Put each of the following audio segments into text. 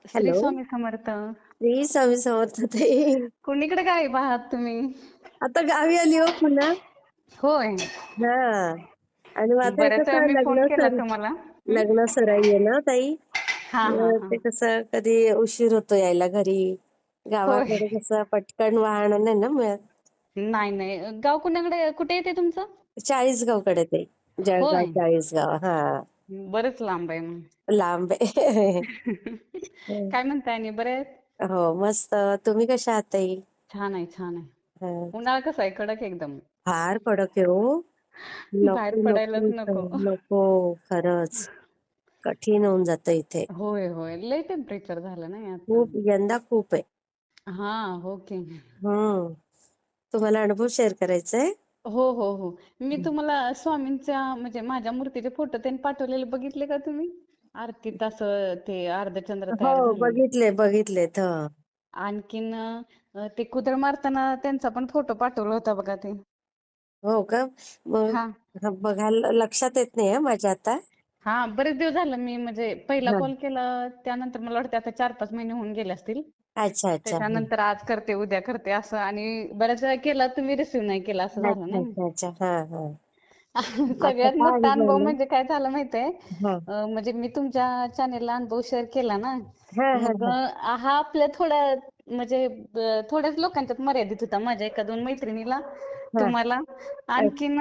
Shri hello. Swami Samarth. Shri Swami Samarth ताई. कोणीकडे गायब आहात तुम्ही? आता गावी आली हो पुन्हा. होय. हा. आणि मग आता बऱ्याच वेळा कसं मी फोन केला तुम्हाला. लग्न सराई आहे ना ताई. हा हा हा. ते कसं कधी उशीर होतो यायला घरी. होय. गावाकडे कसं पटकन वाहन नाही ना मिळत. नाही नाही, गाव कुणाकडे, कुठे येते तुमचं? चाळीसगावकडे ते. जळगाव होय. चाळीसगाव. हा. बरंच लांब आहे मग. लांब आहे. काय म्हणताय आणि बरे आहेत? हो मस्त. तुम्ही कशा आहात ताई? छान आहे छान आहे. हा. उन्हाळा कसा आहे? कडक एकदम. फार कडक आहे हो. बाहेर नको पडायलाच नको नको. नको. खरंच कठीण होऊन जातं इथे. होय होय, लय टेम्परेचर झालं नाही आता. खूप यंदा खूप आहे. हा. हो की. हम्म. तुम्हाला अनुभव शेअर करायचा आहे? हो हो हो. मी तुम्हाला स्वामींच्या म्हणजे माझ्या मूर्तीचे फोटो त्यांनी पाठवलेले बघितले का तुम्ही? आरतीत असं ते अर्धचंद्र हो तयार झालेलं. बघितलेत. हं. आणखीन ते कुदळ मारताना त्यांचा पण फोटो पाठवला होता बघा ते. हो का? मग हा बघायला लक्षात येत नाही माझ्या आता. हा, बरेच दिवस झालं मी म्हणजे पहिला हा. कॉल केला त्यानंतर मला वाटतं आता 4-5 महिने होऊन गेले असतील. अच्छा अच्छा. हं. त्याच्यानंतर आज करते उद्या करते असं, आणि बऱ्याच वेळा केला तुम्ही रिसीव्ह नाही केला, असं झालं अच्छा नाही. अच्छा अच्छा. हा हा. आता सगळ्यात काय मोठा अनुभव झालं? म्हणजे काय झालं माहितीये? हा म्हणजे मी तुमच्या चॅनेलला अनुभव शेअर केला ना, हा हा मग हा हा आपल्या थोड्या म्हणजे थोड्याच लोकांच्यात मर्यादित होता. माझ्या एका दोन मैत्रिणीला, हा. तुम्हाला, आणखीन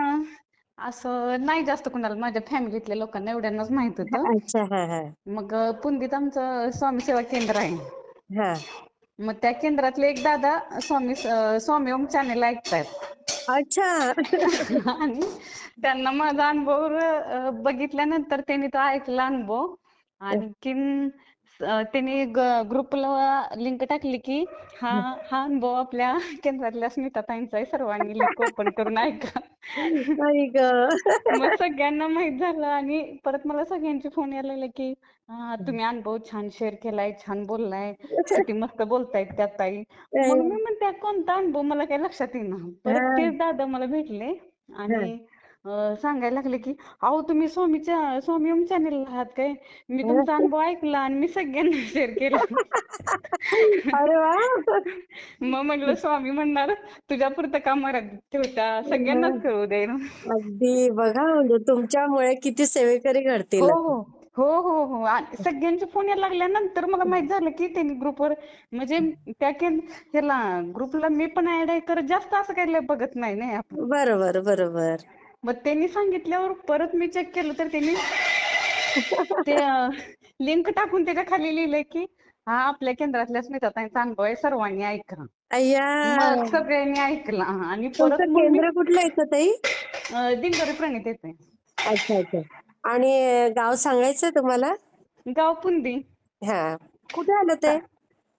असं नाही जास्त कुणाला, माझ्या फॅमिलीतल्या लोकांना एवढ्यांनाच माहित होतं. अच्छा. हा हा. मग पुंदीत आमचं स्वामी सेवा केंद्र आहे. हा. मग त्या केंद्रातले एक दादा स्वामी ओम चॅनेल ऐकतायत. अच्छा. आणि त्यांना माझा अनुभव बघितल्यानंतर त्यांनी तो ऐकला अनुभव. आणखीन त्यांनी ग्रुपला लिंक टाकली की हा हा अनुभव आपल्या केंद्रातल्या स्मिताताईंचा आहे, सर्वांनी लिंक ओपन करून ऐका. आई ग. मग सगळ्यांना माहित झालं, आणि परत मला सगळ्यांचे फोन यायला लागले की तुम्ही अनुभव छान शेअर केलाय, छान बोललाय, किती मस्त बोलतायत त्या ताई. मग मी म्हणते कोणता अनुभव, मला काही लक्षात येईना. परत हा तेच दादा मला भेटले हा. आणि सांगायला लागले की अहो तुम्ही स्वामी ओम चॅनेलला आहात काय? मी तुमचा हा. अनुभव ऐकला आणि मी सगळ्यांना शेअर केला. अरे वा. मग म्हटलं स्वामी म्हणणार तुझ्यापुरतं का मर्यादित ठेवता, सगळ्यांनाच कळू दे. अगदी बघा, म्हणजे तुमच्यामुळे किती सेवेकरी हो घडतील आता. हो हो हो हो. आणि सगळ्यांचे फोन यायला लागल्यानंतर मला माहित झालं की त्यांनी ग्रुपवर म्हणजे त्या ह्याला ग्रुपला मी पण ऍड आहे, तर जास्त असं काही लय बघत नाही नाही आपण. बरोबर बरोबर. मग त्यांनी सांगितल्यावर परत मी चेक केलं तर त्यांनी ते लिंक टाकून त्याच्या खाली लिहिलंय की हा आपल्या केंद्रातल्या स्मिताताईंचा अनुभव आहे, सर्वांनी ऐका. अय्या. मग सगळ्यांनी ऐकला आणि तुमचं परत मग मी केंद्र कुठलं येतं ताई? दिंडोरी प्रणित येते. अच्छा अच्छा. आणि गाव सांगायचं तुम्हाला? गाव पुंदी. हा. कुठे आलं ते?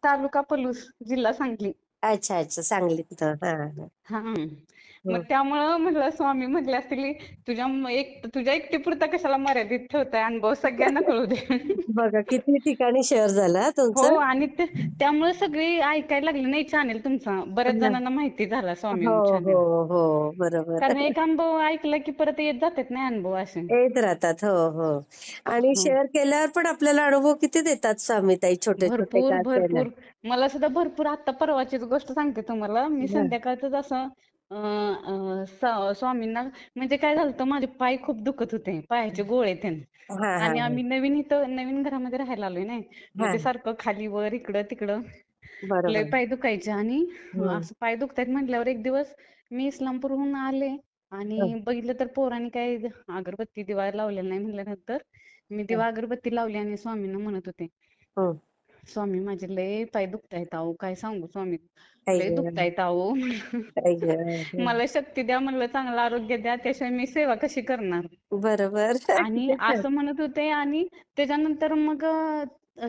तालुका पलूस, जिल्हा सांगली. अच्छा अच्छा. सांगलीत. हा हा. हा. मग हं. त्यामुळं म्हटलं स्वामी म्हटले असतील तुझ्या एकटीपुरता कशाला मर्यादित ठेवताय, अनुभव सगळ्यांना कळू दे. बघा किती ठिकाणी शेअर झाला हो, तुमचं. आणि त्यामुळे सगळी ऐकायला लागली नाही चॅनेल तुमचा. बऱ्याच हा. जणांना माहिती झाला स्वामी हो ओम हो चॅनेल. हो. बरोबर. कारण एक अनुभव ऐकला की परत येत जातात नाही अनुभव असे. येत राहतात. हो हो. आणि हो. शेअर केल्यावर पण आपल्याला अनुभव किती देतात स्वामीताई, छोटे छोटे भरपूर का असेना. भरपूर. मला सुद्धा भरपूर, आता परवाचीच गोष्ट सांगते तुम्हाला. मी हा संध्याकाळच असं स्वामींना म्हणजे काय झालं, माझे पाय खूप दुखत होते, पायाचे गोळे तेन. हा हा आणि आम्ही नवीन घरामध्ये राहायला आलोय नाही. मग हा. ते सारखं खाली वर इकडं तिकडं लय बरोबर. पाय दुखायचे. आणि हम्म. असं पाय दुखतायत म्हटल्यावर एक दिवस मी इस्लामपूरहून आले आणि बघितलं तर पोरांनी काही अगरबत्ती दिवा लावलेला नाही. म्हटल्यानंतर मी दिवा अगरबत्ती लावली आणि स्वामींना म्हणत होते, हम्म. स्वामी माझे लय पाय दुखतायत अहो, काय सांगू स्वामी, आई लय गं. दुखतायत अहो. आई गं. मला शक्ती द्या म्हणलं, चांगलं आरोग्य द्या, त्याशिवाय मी सेवा कशी करणार. बरोबर. आणि किती छान. असं म्हणत होते. आणि त्याच्यानंतर मग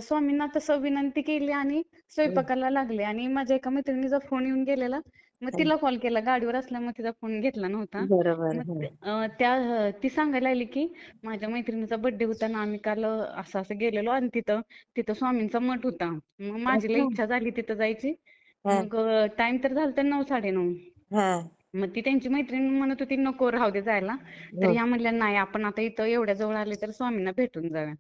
स्वामींना तसं विनंती केली आणि हं. स्वयंपाकाला लागले. आणि माझ्या एका मैत्रिणीचा फोन येऊन गेलेला, मग तिला कॉल केला, गाडीवर असल्यामुळे तिचा फोन घेतला नव्हता. बरोबर. मग हं. ती सांगायला लागली की माझ्या मैत्रिणीचा बर्थडे होता ना, आम्ही काल असं असं गेलेलो आणि तिथं स्वामींचा मठ होता. मग माझी लई अच्छा. इच्छा झाली तिथं जायची. हा मग टाइम तर झालता 9-9:30. हा मग ती त्यांची मैत्रीण म्हणत होती नको राहू दे जायला. तर हं. ह्या म्हणल्या नाही आपण आता इथं एवढ्या जवळ आले तर स्वामींना भेटून जाऊया.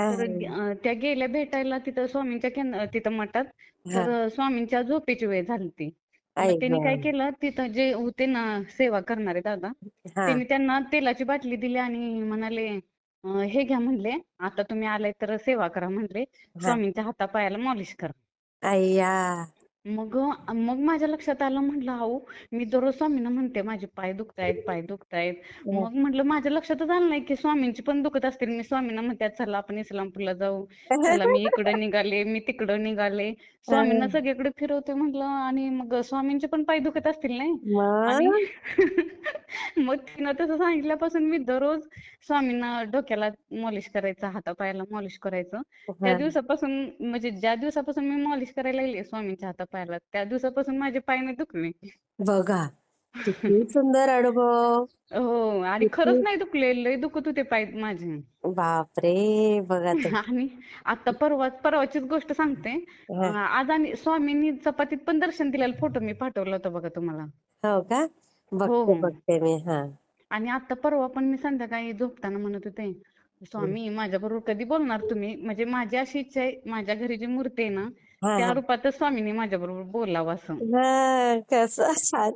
तर आ, त्या गेल्या भेटायला तिथं स्वामींच्या तिथं मठात. हा. तर स्वामींच्या झोपेची वेळ झाली ती. मग आई त्यांनी काय गं. केलं तिथं जे होते ना सेवा करणारे दादा, हा. त्यांनी त्यांना तेलाची बाटली दिली आणि म्हणाले हे घ्या म्हणले, आता तुम्ही आलाय तर सेवा करा म्हणले, हा. स्वामींच्या हातापायाला मॉलिश करा. अय्या. मग मग माझ्या लक्षात आलं, म्हटलं अहो मी दररोज स्वामींना म्हणते माझे पाय दुखतायत पाय दुखतायत. मग म्हटलं माझ्या लक्षातच आलं नाही की स्वामींची पण दुखत असतील. मी स्वामींना म्हणते चला आपण इस्लामपूरला जाऊ, चला मी इकडं निघाले मी तिकडं निघाले, स्वामींना सगळीकडे फिरवते म्हटलं. आणि मग स्वामींचे पण पाय दुखत असतील नाही. आणि मग मग तिनं तसं सांगितल्यापासून मी दररोज स्वामींना डोक्याला मॉलिश करायचं, हातापायाला मॉलिश करायचं. त्या हा. दिवसापासून म्हणजे ज्या दिवसापासून मी मॉलिश करायला लागले स्वामींच्या हातापायाला त्या दिवसापासून माझे पाय नाही दुखले. बघा किती सुंदर अनुभव. हो आणि खरंच किती. नाही दुखले, लय दुखत होते पाय माझे. बापरे. बघा ते. आणि आता परवाचीच गोष्ट सांगते. हा. आज आणि स्वामींनी चपातीत पण दर्शन दिलेलं फोटो मी पाठवला होता बघा तुम्हाला. हो का. हो बघते हो. बघते मी. हा. आणि आता परवा पण मी संध्याकाळी झोपताना म्हणत होते, स्वामी माझ्या बरोबर कधी बोलणार तुम्ही, म्हणजे माझी अशी इच्छा आहे माझ्या घरी जी मूर्ती आहे ना हा. त्या हा. रूपातच स्वामींनी माझ्या बरोबर बोलावं असं. हा. कसं छान.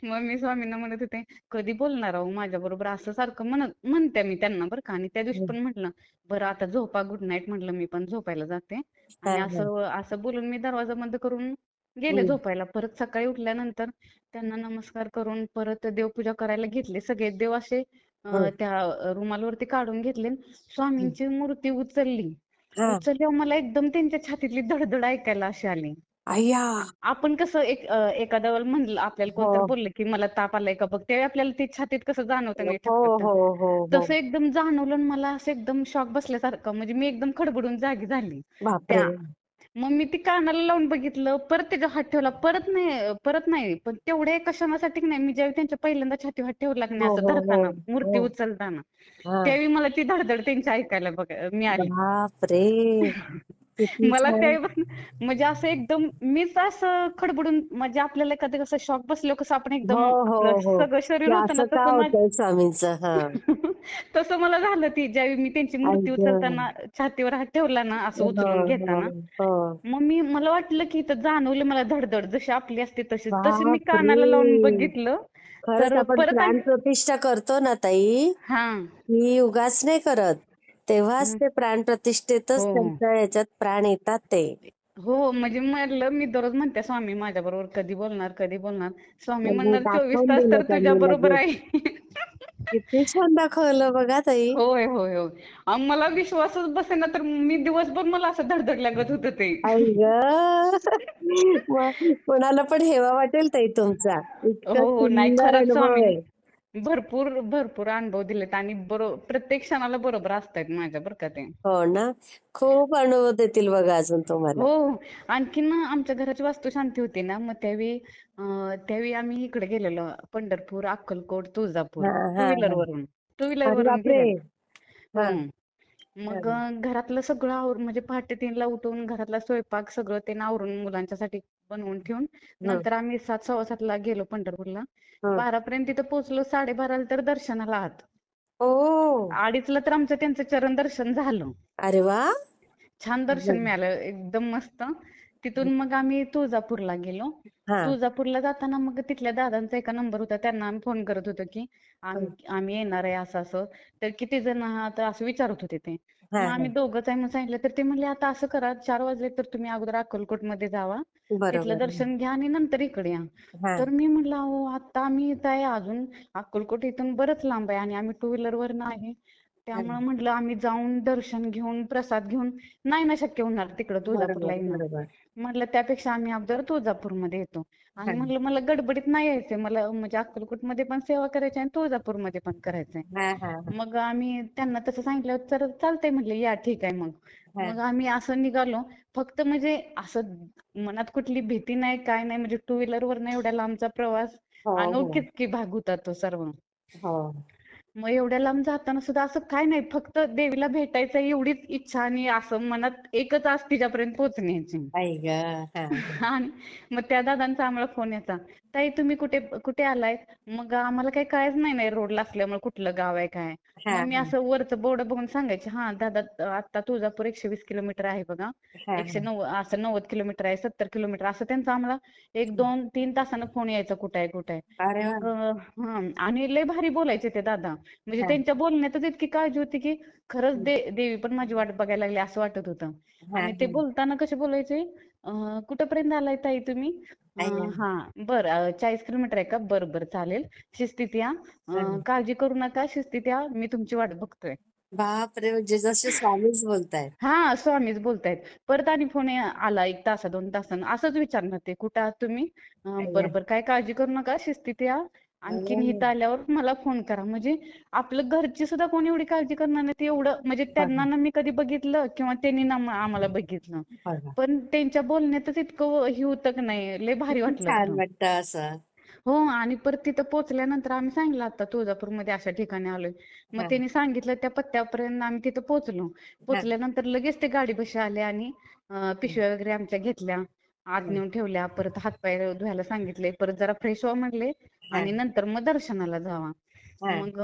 मग मी स्वामींना म्हणत होते कधी बोलणार आहो माझ्या बरोबर असं सारखं म्हणते मी त्यांना बरं का. आणि त्या दिवशी पण म्हटलं बरं आता झोपा गुड नाईट म्हटलं, मी पण झोपायला जाते. हा. आणि हा. असं असं बोलून मी दरवाजा बंद करून गेले हम्म. झोपायला. परत सकाळी उठल्यानंतर त्यांना नमस्कार करून परत देवपूजा करायला घेतले. सगळे देव असे हम्म. त्या रुमालवरती काढून घेतले. स्वामींची मूर्ती उचलली. हा. उचलल्यावर मला एकदम त्यांच्या छातीतली धडधड ऐकायला अशी आली. अय्या. आपण कसं एखाद्या वेळेला म्हणलं आपल्याला हो कोणतर बोललं की मला ताप आलाय का बघ, त्यावेळी आपल्याला ते छातीत कसं जाणवतं नाही हो ठकठक. हो हो हो. तसं एकदम जाणवलं आणि मला असं एकदम शॉक बसल्यासारखं, म्हणजे मी एकदम खडबडून जागी झाली. बापरे. त्या मग मी ती कानाला लावून बघितलं, परत त्याच्यावर हात ठेवला, परत नाही पण तेवढ्या एका क्षणासाठी नाही. मी ज्यावेळी त्यांच्या पहिल्यांदा छातीवर हात ठेवला की नाही हो असं हो हो धरताना मूर्ती हो. उचलताना, हा. त्यावेळी मला ती धडधड त्यांची ऐकायला मिळाली. बापरे. किती मला छान. त्यावेळी म्हणजे असं एकदम मीच असं खडबडून, म्हणजे आपल्याला एखादं कसं शॉक बसलो कसं आपण हो एकदम हो आपलं हो. सगळं शरीर की होतं ना असं का तसं होतंय स्वामींचं. हा. तसं मला झालं. ती ज्यावेळी मी त्यांची आई मूर्ती गं. उचलताना छातीवर हात ठेवला ना असं हो उचलून हो घेताना, हो. मग मला वाटलं की इथं जाणवलं मला धडधड जशी आपली असते तशी तशी मी कानाला लावून बापरे. बघितलं. खरंच तर आपण परत प्राण प्रतिष्ठा करतो ना ताई, हा ही उगाच नाही करत. तेव्हाच हं. ते प्राण प्रतिष्ठेतच हो त्यांच्या याच्यात प्राण येतात ते. हो. म्हणजे म्हटलं मी दररोज म्हणते स्वामी माझ्या बरोबर कधी बोलणार कधी बोलणार. स्वामी त्यांनी म्हणणार 24 दाखवून तास दिलं तर तुझ्या त्यांनी बरोबर लगेच. आहे. किती छान दाखवलं बघा ताई. होय होय होय. मला विश्वासच बसेना, तर मी दिवसभर मला असं धडधडल्यागत होतं ते. आई गं. मग कोणाला पण हेवा वाटेल ताई तुमचा. इतकं हो हो. नाही सुंदर खरंच अनुभव आहे. स्वामींनी भरपूर भरपूर अनुभव दिलेत आणि प्रत्येक क्षणाला बरोबर असतायत माझ्या बरं का ते. हो ना. खूप अनुभव देतील बघा अजून तुम्हाला. हो. आणखीन ना आमच्या घराची वास्तुशांती होती ना, मग त्यावेळी आम्ही इकडे गेलेलो पंढरपूर, अक्कलकोट, तुळजापूर हा टू हा व्हीलर हा. वरून टू व्हीलर अरे वरून बापरे. गेलेलो. हो. हा मग हा. घरातलं सगळं आवरून म्हणजे पहाटे 3ला उठून घरातला स्वयंपाक सगळं ते आवरून मुलांच्यासाठी बनवून ठेवून हं. नंतर आम्ही 7 सव्वा 7ला गेलो पंढरपूरला. हं. 12 पर्यंत तिथं पोहोचलो. 12:30ला तर दर्शनाला आत. ओ. 2:30ला तर आमचं त्यांचं चरण दर्शन झालं. अरे वा. छान दर्शन मिळालं एकदम मस्त. तिथून मग आम्ही तुळजापूरला गेलो. हा तुळजापूरला जाताना मग तिथल्या दादांचा एका नंबर होता, त्यांना आम्ही फोन करत होतो की आम्ही येणार आहे असं असं. तर किती जण आहात असं विचारत होते ते. हा मग हा. आम्ही दोघंच आहे म्हणून सांगितलं. तर ते म्हणले आता असं करा 4 वाजले तर तुम्ही अगोदर अक्कलकोटमध्ये जावा, तिथलं बरोबर. दर्शन घ्या आणि नंतर इकडे या. हा तर मी म्हटलं अहो आता आम्ही इथं आहे अजून, अक्कलकोट इथून बरंच लांब आहे आणि आम्ही टू व्हीलरवरनं आहे. हा. त्यामुळे म्हटलं आम्ही जाऊन दर्शन घेऊन प्रसाद घेऊन नाही ना शक्य होणार तिकडं तुळजापूरला बरोबर येणं. बरोबर. म्हटलं त्यापेक्षा आम्ही अगोदर तुळजापूरमध्ये येतो. हा आणि म्हटलं मला गडबडीत नाही यायचंय, मला म्हणजे अक्कलकोटमध्ये पण सेवा करायची आणि तुळजापूरमध्ये पण करायचंय. हा हा मग आम्ही त्यांना तसं सांगितलं तर चालतंय म्हटले या ठीक आहे मग. हा. मग आम्ही असं निघालो. फक्त म्हणजे असं मनात कुठली भीती नाही काय नाही, म्हणजे टू व्हीलरवरनं एवढ्या लांबचा प्रवास हो हो अनोळखीच की भाग होता तो सर्व. हो. मग एवढ्या लांब जाताना सुद्धा असं काय नाही, फक्त देवीला भेटायचं एवढीच इच्छा आणि असं मनात एकच आज तिच्यापर्यंत पोहोचण्याची. आई ग. हा आणि मग त्या दादांचा आम्हाला फोन यायचा, ताई तुम्ही कुठे कुठे आलाय? मग आम्हाला काही कळायच नाही नाही रोडला असल्यामुळे कुठलं गाव आहे काय. हा मग मी असं वरचं बोर्ड बघून सांगायचे, हा दादा आता तुळजापूर 120 किलोमीटर आहे बघा, हा हा. 190 असं 90 किलोमीटर आहे, 70 किलोमीटर असं त्यांचं आम्हाला 1 2 3 तासानं फोन यायचा कुठे आहे कुठे आहे. अरे वा. मग आणि लय भारी बोलायचे ते दादा, म्हणजे हा त्यांच्या बोलण्यातच इतकी काळजी होती की खरंच देवी पण माझी वाट बघायला लागली असं वाटत होतं. हा आणि ते हा. बोलताना कसे बोलायचे, कुठपर्यंत आलाय ताई तुम्ही? आई ग. हा बरं 40 किलोमीटर आहे का? बरं बरं चालेल, शिस्तीत या, हा. काळजी करू नका, शिस्तीत या, मी तुमची वाट बघतोय. बापरे, म्हणजे जसे स्वामीच बोलतायत. हा स्वामीच बोलतायत. परत आणि फोन आला 1 तासा 2 तासानं असंच विचारणार ते, कुठं आहात तुम्ही? आई ग. बरं बरं काय काळजी करू नका, शिस्तीत या, आणखीन अरे इथं आल्यावर मला फोन करा. म्हणजे आपलं घरची सुद्धा कोणी एवढी काळजी करणार नाही, ते एवढं म्हणजे त्यांना बघा ना मी कधी बघितलं किंवा त्यांनी ना आम्हाला बघितलं. बघा. पण त्यांच्या बोलण्यातच इतकं हे होतं की नाही, लय भारी किती वाटलं छान खरं. वाटतं असं. हो आणि परत तिथं पोहोचल्यानंतर आम्ही सांगितलं आता तुळजापूरमध्ये अशा ठिकाणी आलोय. मग हा त्यांनी सांगितलं त्या पत्त्यापर्यंत आम्ही तिथं पोहोचलो. हा पोहोचल्यानंतर लगेच ते गाडीपाशी आले आणि पिशव्या वगैरे आमच्या घेतल्या. आत हा नेऊन ठेवल्या. परत हातपाय धुवायला सांगितले. परत जरा फ्रेश व्हा म्हणले हा आणि नंतर मग दर्शनाला जावा. हा मग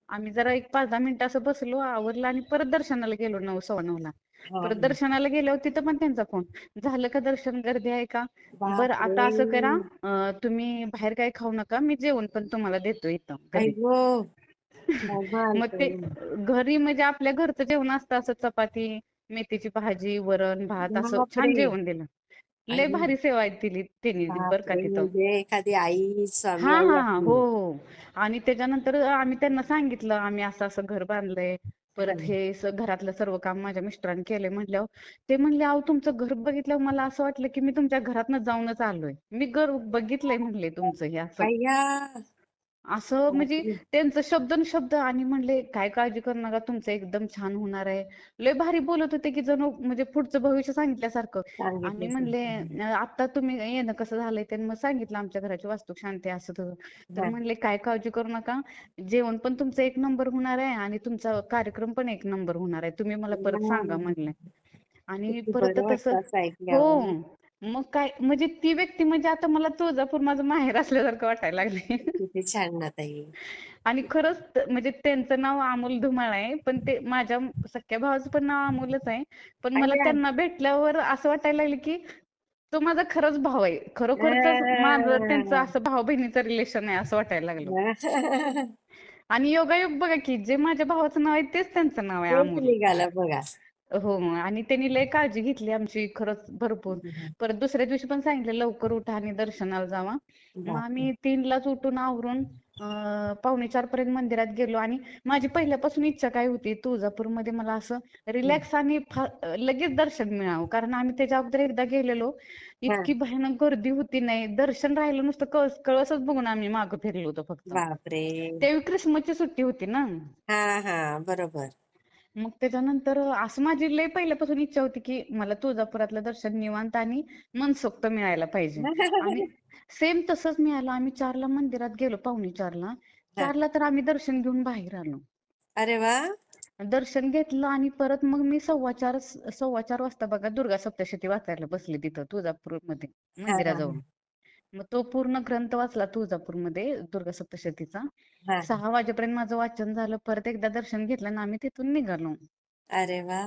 आम्ही जरा 1 5 10 मिनिटं असं बसलो, आवरलं आणि परत दर्शनाला गेलो 9 9:15ला. हा परत हा. दर्शनाला गेल्यावर तिथं पण त्यांचा फोन, झालं का दर्शन? गर्दी आहे का? बरं आता बापरे. असं करा, तुम्ही बाहेर काही खाऊ नका, मी जेवण पण तुम्हाला देतो इथं आई घरी. गो. भगवान मग ते तो. घरी म्हणजे आपल्या घरचं जेवण असतं, असं चपाती, मेथीची भाजी, वरण भात असं छान बापरे. जेवण दिलं. लय आई. भारी सेवा दिली त्यांनी बरं का बापरे, तिथं. म्हणजे एखादी आई हा स्वामी आई हा हा हो आपली. हो. आणि त्याच्यानंतर आम्ही त्यांना सांगितलं, आम्ही असं असं घर बांधलंय. हा परत हे घरातलं सर्व काम माझ्या मिस्टरांनी केलंय म्हटल्यावर ते म्हणले, अहो तुमचं घर बघितल्यावर मला असं वाटलं की मी तुमच्या घरातनं जाऊनच आलोय. मी घर बघितलंय म्हणले तुमचं हे असं. अय्या. असं म्हणजे बापरे. त्यांचं शब्द न शब्द आणि म्हणले काय काळजी करू नका, तुमचं एकदम छान होणार आहे. लय भारी बोलत होते की जणू म्हणजे पुढचं भविष्य सांगितल्यासारखं. आणि म्हणले सांगितल्यासारखं. आता तुम्ही येणं कसं झालंय त्यांनी मग सांगितलं, आमच्या घराची वास्तू शांती असं तसं. तर हा. म्हणले काय काळजी करू नका, जेवण पण तुमचं 1 नंबर होणार आहे आणि तुमचा कार्यक्रम पण 1 नंबर होणार आहे. तुम्ही मला परत सांगा हा. म्हणले. आणि किती परत बरं तसं वाटतं असं हो. ऐकल्यावर. मग काय म्हणजे ती व्यक्ती म्हणजे आता मला तुळजापूर माझं माहेर असल्यासारखं वाटायला लागले. किती छान ना ताई. आणि खरंच म्हणजे त्यांचं नाव अमोल धुमाळ आहे, पण ते माझ्या सख्या भावाचं पण नाव अमोलच आहे. पण मला अय्या. त्यांना भेटल्यावर असं वाटायला लागलं की तो माझा खरंच भाव आहे. खरोखरच माझं त्यांचं आ. असं भाऊ बहिणीचं रिलेशन आहे असं वाटायला लागलं. आणि योगायोग बघा की जे माझ्या भावाचं नाव आहे तेच त्यांचं नाव आहे तेच अमोल. निघालं बघा. हो आणि त्यांनी लय काळजी घेतली आमची खरंच भरपूर. परत दुसऱ्या दिवशी पण सांगितलं लवकर उठा आणि दर्शनाला जावा. मग बापरे. आम्ही 3लाच उठून आवरून 3:45 पर्यंत मंदिरात गेलो. आणि माझी पहिल्यापासून इच्छा काय होती, तुळजापूरमध्ये मला असं रिलॅक्स आणि लगेच दर्शन मिळावं. कारण आम्ही त्याच्या अगोदर एकदा गेलेलो, हा. इतकी भयानक गर्दी होती नाही, दर्शन राहिलं नुसतं कळसच बघून आम्ही मागं फिरलो होतो फक्त. बापरे. त्यावेळी क्रिसमसची सुट्टी होती ना. हा हा, बरोबर. मग त्याच्यानंतर असं माझी लय पहिल्यापासून इच्छा होती की मला तुळजापुरातलं दर्शन निवांत आणि मनसोक्त मिळायला पाहिजे. आणि सेम तसंच मिळालं. आम्ही 4ला मंदिरात गेलो, 3:45ला. हा. 4ला तर आम्ही दर्शन घेऊन बाहेर आलो. अरे वा. दर्शन घेतलं आणि परत मग मी 4:15 वाजता बघा दुर्गा सप्तशती वाचायला बसले तिथं तुळजापूरमध्ये हा हा मंदिराजवळ. मग तो पूर्ण ग्रंथ वाचला तुळजापूरमध्ये दुर्गा सप्तशतीचा. हा. 6 वाजेपर्यंत माझं वाचन झालं. परत एकदा दर्शन घेतलं आणि आम्ही तिथून निघालो. अरे वा.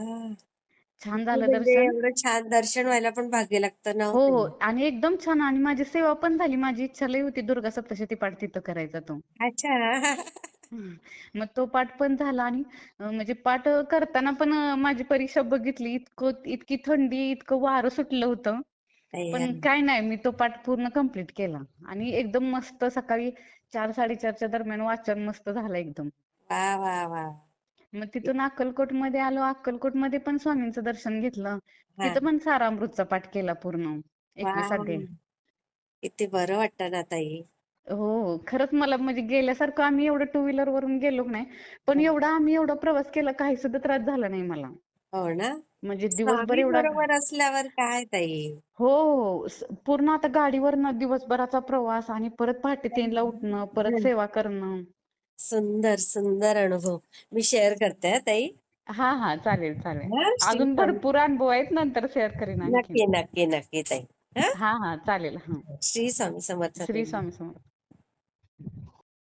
छान किती झालं म्हणजे दर्शन. एवढं छान दर्शन व्हायला पण भाग्य लागतं ना हो हो हो ताई. आणि एकदम छान आणि माझी सेवा पण झाली. माझी इच्छा लई होती दुर्गा सप्तशती पाठ तिथं करायचा तो. अच्छा. हम्म. मग तो पाठ पण झाला आणि म्हणजे पाठ करताना पण माझी परीक्षा बघितली, इतकी थंडी, इतकं वारं सुटलं होतं. अय्या. पण काय नाही, मी तो पाठ पूर्ण कंप्लीट केला. आणि एकदम मस्त सकाळी 4 4:30च्या दरम्यान वाचन मस्त झालं एकदम. वा वा वा. मग तिथून अक्कलकोटमध्ये आलो. अक्कलकोटमध्ये पण स्वामींचं दर्शन घेतलं. हा. तिथं पण सारामृतचा पाठ केला पूर्ण वा. 21 अध्याय. किती बरं वाटतं ना ताई. हो खरंच मला म्हणजे गेल्यासारखं आम्ही एवढं टू व्हीलर वरून गेलो नाही, पण आम्ही एवढा प्रवास केला काही सुद्धा त्रास झाला नाही मला. हो ना. म्हणजे दिवसभर स्वामी एवढा बरोबर असल्यावर काय ताई. हो हो. पूर्ण आता गाडीवरनं दिवसभराचा प्रवास आणि परत पहाटे 3ला उठणं, परत सेवा करणं. सुंदर सुंदर अनुभव मी शेअर करते हा ताई. हा हा, चालेल चालेल. हा श्री अजून स्वामी. भरपूर अनुभव आहेत, नंतर शेअर करीन आणखीन. नक्की नक्की नक्की ताई. हा हा हा, चालेल. हा. श्री स्वामी समर्थ श्री ताई. स्वामी समर्थ.